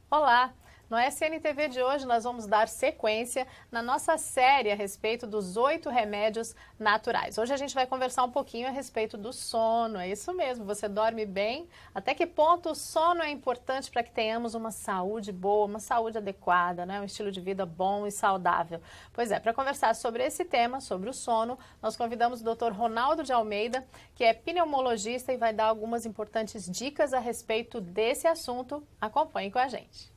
Olá! No SNTV de hoje nós vamos dar sequência na nossa série a respeito dos 8 remédios naturais. Hoje a gente vai conversar um pouquinho a respeito do sono, é isso mesmo, você dorme bem? Até que ponto o sono é importante para que tenhamos uma saúde boa, uma saúde adequada, né? Um estilo de vida bom e saudável? Pois é, para conversar sobre esse tema, sobre o sono, nós convidamos o Dr. Ronaldo de Almeida, que é pneumologista e vai dar algumas importantes dicas a respeito desse assunto. Acompanhe com a gente.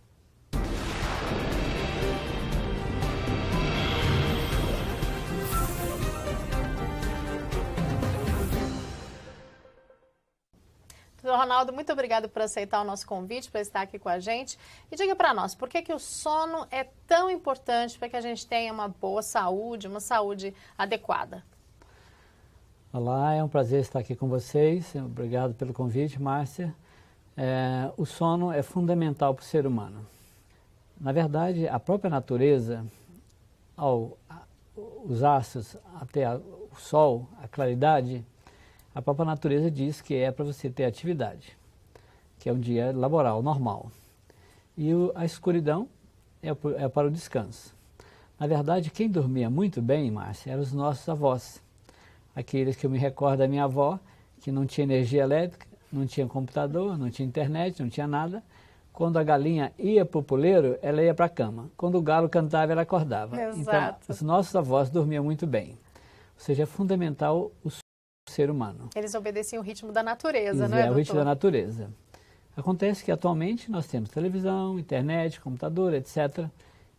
Doutor Ronaldo, muito obrigado por aceitar o nosso convite, para estar aqui com a gente. E diga para nós, por que o sono é tão importante para que a gente tenha uma boa saúde, uma saúde adequada? Olá, é um prazer estar aqui com vocês. Obrigado pelo convite, Márcia. O sono é fundamental para o ser humano. Na verdade, a própria natureza, os astros, até o sol, a claridade, a própria natureza diz que é para você ter atividade, que é um dia laboral, normal. E a escuridão é para o descanso. Na verdade, quem dormia muito bem, Márcia, eram os nossos avós. Aqueles que eu me recordo da minha avó, que não tinha energia elétrica, não tinha computador, não tinha internet, não tinha nada. Quando a galinha ia para o puleiro, ela ia para a cama. Quando o galo cantava, ela acordava. Exato. Então, os nossos avós dormiam muito bem. Ou seja, é fundamental o ser humano. Eles obedeciam o ritmo da natureza, Isso, não é, o ritmo doutor? da natureza. Acontece que atualmente nós temos televisão, internet, computador, etc.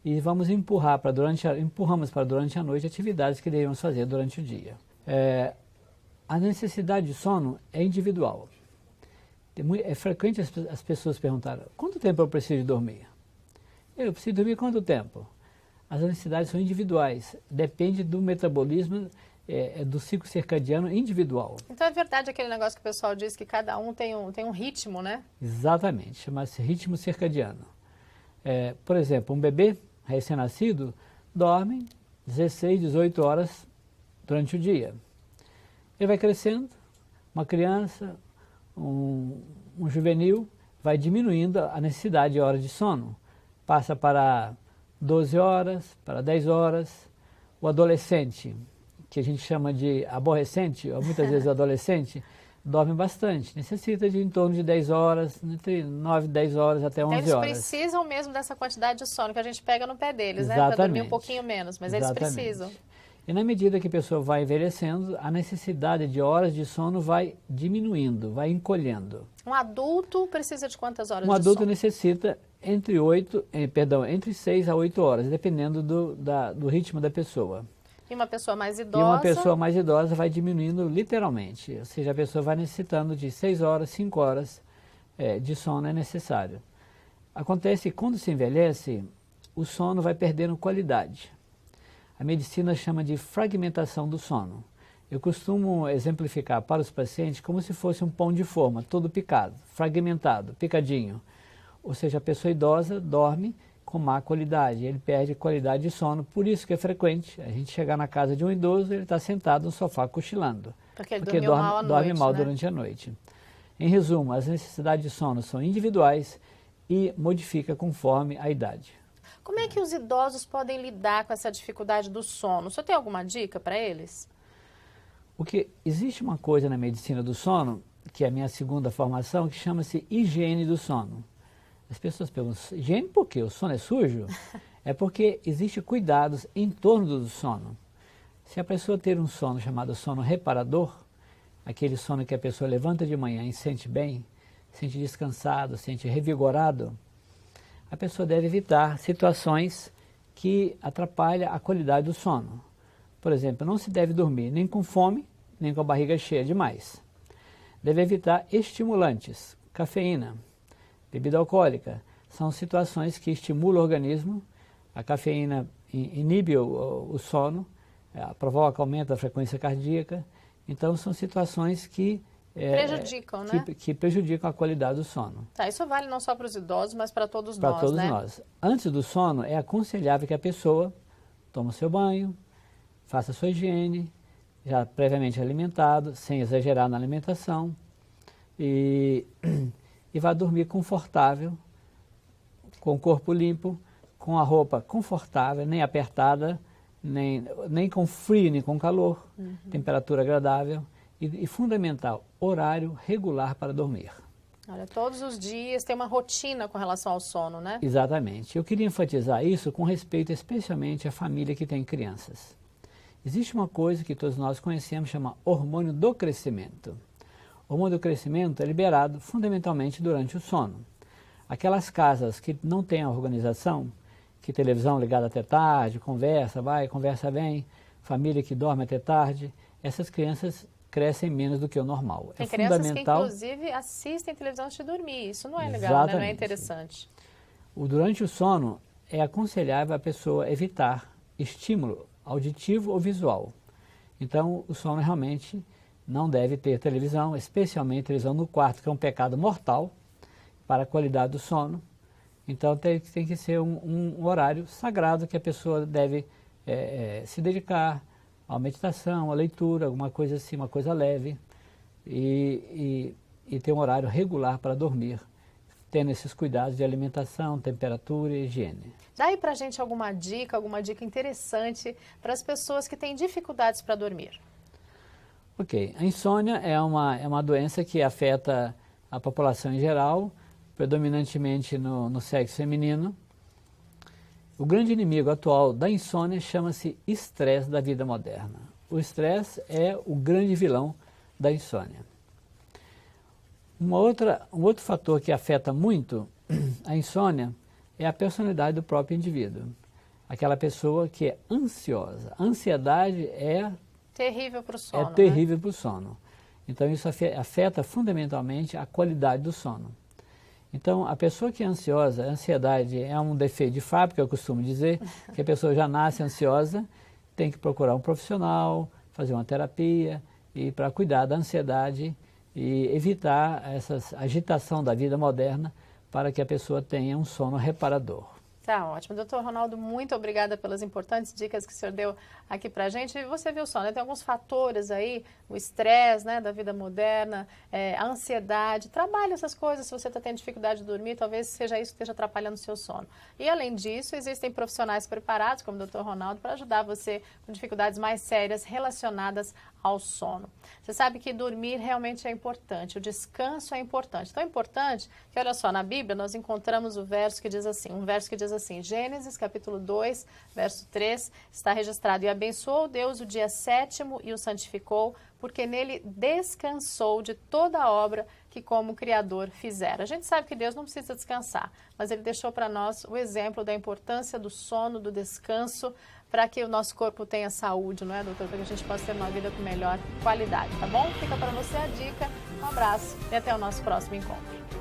E vamos empurramos para durante a noite atividades que deveríamos fazer durante o dia. A necessidade de sono é individual. É frequente as pessoas perguntarem: quanto tempo eu preciso dormir? Eu preciso dormir quanto tempo? As necessidades são individuais, depende do metabolismo, do ciclo circadiano individual. Então é verdade aquele negócio que o pessoal diz que cada um tem um ritmo, né? Exatamente, chama-se ritmo circadiano. Por exemplo, um bebê recém-nascido dorme 16, 18 horas durante o dia. Ele vai crescendo, uma criança, um juvenil, vai diminuindo a necessidade de horas de sono. Passa para 12 horas, para 10 horas. O adolescente, que a gente chama de aborrecente, ou muitas vezes adolescente, dorme bastante. Necessita de em torno de 10 horas, entre 9 e 10 horas até 11 horas. Eles precisam mesmo dessa quantidade de sono que a gente pega no pé deles, né? Exatamente. Para dormir um pouquinho menos, mas Exatamente. eles precisam. E na medida que a pessoa vai envelhecendo, a necessidade de horas de sono vai diminuindo, vai encolhendo. Um adulto precisa de quantas horas de sono? Um adulto sono? necessita entre 6 a 8 horas, dependendo do ritmo da pessoa. E uma pessoa mais idosa? E uma pessoa mais idosa vai diminuindo literalmente, ou seja, a pessoa vai necessitando de 6 horas, 5 horas de sono é necessário. Acontece que quando se envelhece, o sono vai perdendo qualidade. A medicina chama de fragmentação do sono. Eu costumo exemplificar para os pacientes como se fosse um pão de forma, todo picado, fragmentado, picadinho. Ou seja, a pessoa idosa dorme com má qualidade, ele perde qualidade de sono, por isso que é frequente a gente chegar na casa de um idoso e ele está sentado no sofá cochilando. Porque ele dorme mal durante a noite. Em resumo, as necessidades de sono são individuais e modifica conforme a idade. Como é que os idosos podem lidar com essa dificuldade do sono? O senhor tem alguma dica para eles? Porque existe uma coisa na medicina do sono, que é a minha segunda formação, que chama-se higiene do sono. As pessoas perguntam: higiene por quê? O sono é sujo? É porque existem cuidados em torno do sono. Se a pessoa ter um sono chamado sono reparador, aquele sono que a pessoa levanta de manhã e sente bem, sente descansado, sente revigorado, a pessoa deve evitar situações que atrapalham a qualidade do sono. Por exemplo, não se deve dormir nem com fome, nem com a barriga cheia demais. Deve evitar estimulantes, cafeína, bebida alcoólica. São situações que estimulam o organismo. A cafeína inibe o sono, provoca, aumenta a frequência cardíaca. Então, são situações que prejudicam, né? Que prejudicam a qualidade do sono. Tá, isso vale não só para os idosos, mas para todos nós, Para todos né? nós. Antes do sono, é aconselhável que a pessoa tome seu banho, faça sua higiene, já previamente alimentado, sem exagerar na alimentação, e vá dormir confortável, com o corpo limpo, com a roupa confortável, nem apertada, nem com frio, nem com calor, temperatura agradável e fundamental, horário regular para dormir. Olha, todos os dias tem uma rotina com relação ao sono, né? Exatamente. Eu queria enfatizar isso com respeito especialmente à família que tem crianças. Existe uma coisa que todos nós conhecemos, chama hormônio do crescimento. O hormônio do crescimento é liberado fundamentalmente durante o sono. Aquelas casas que não têm a organização, que televisão ligada até tarde, conversa vai, conversa vem, família que dorme até tarde, essas crianças crescem menos do que o normal. Tem crianças que, inclusive, assistem televisão antes de dormir. Isso não é legal, né? Não é interessante. Durante o sono, é aconselhável a pessoa evitar estímulo auditivo ou visual. Então, o sono realmente não deve ter televisão, especialmente televisão no quarto, que é um pecado mortal para a qualidade do sono. Então, tem que ser um horário sagrado que a pessoa deve se dedicar à meditação, à leitura, alguma coisa assim, uma coisa leve, e ter um horário regular para dormir, tendo esses cuidados de alimentação, temperatura e higiene. Dá aí pra gente alguma dica interessante para as pessoas que têm dificuldades para dormir. Ok, a insônia é uma doença que afeta a população em geral, predominantemente no sexo feminino. O grande inimigo atual da insônia chama-se estresse da vida moderna. O estresse é o grande vilão da insônia. Um outro fator que afeta muito a insônia é a personalidade do próprio indivíduo. Aquela pessoa que é ansiosa. A ansiedade é terrível para o sono. É terrível para o sono. Então isso afeta fundamentalmente a qualidade do sono. Então, a pessoa que é ansiosa, a ansiedade é um defeito de fábrica, eu costumo dizer, que a pessoa já nasce ansiosa, tem que procurar um profissional, fazer uma terapia, e para cuidar da ansiedade e evitar essa agitação da vida moderna para que a pessoa tenha um sono reparador. Tá ótimo. Doutor Ronaldo, muito obrigada pelas importantes dicas que o senhor deu aqui pra gente. E você viu só, né? Tem alguns fatores aí, o estresse, né, da vida moderna, a ansiedade. Trabalhe essas coisas. Se você está tendo dificuldade de dormir, talvez seja isso que esteja atrapalhando o seu sono. E além disso, existem profissionais preparados, como o doutor Ronaldo, para ajudar você com dificuldades mais sérias relacionadas ao sono. Você sabe que dormir realmente é importante, o descanso é importante. Tão importante que, olha só, na Bíblia nós encontramos um verso que diz assim, Gênesis capítulo 2, verso 3, está registrado: e abençoou Deus o dia sétimo e o santificou, porque nele descansou de toda a obra que como Criador fizera. A gente sabe que Deus não precisa descansar, mas Ele deixou para nós o exemplo da importância do sono, do descanso, para que o nosso corpo tenha saúde, não é, doutor? Para que a gente possa ter uma vida com melhor qualidade, tá bom? Fica para você a dica. Um abraço e até o nosso próximo encontro.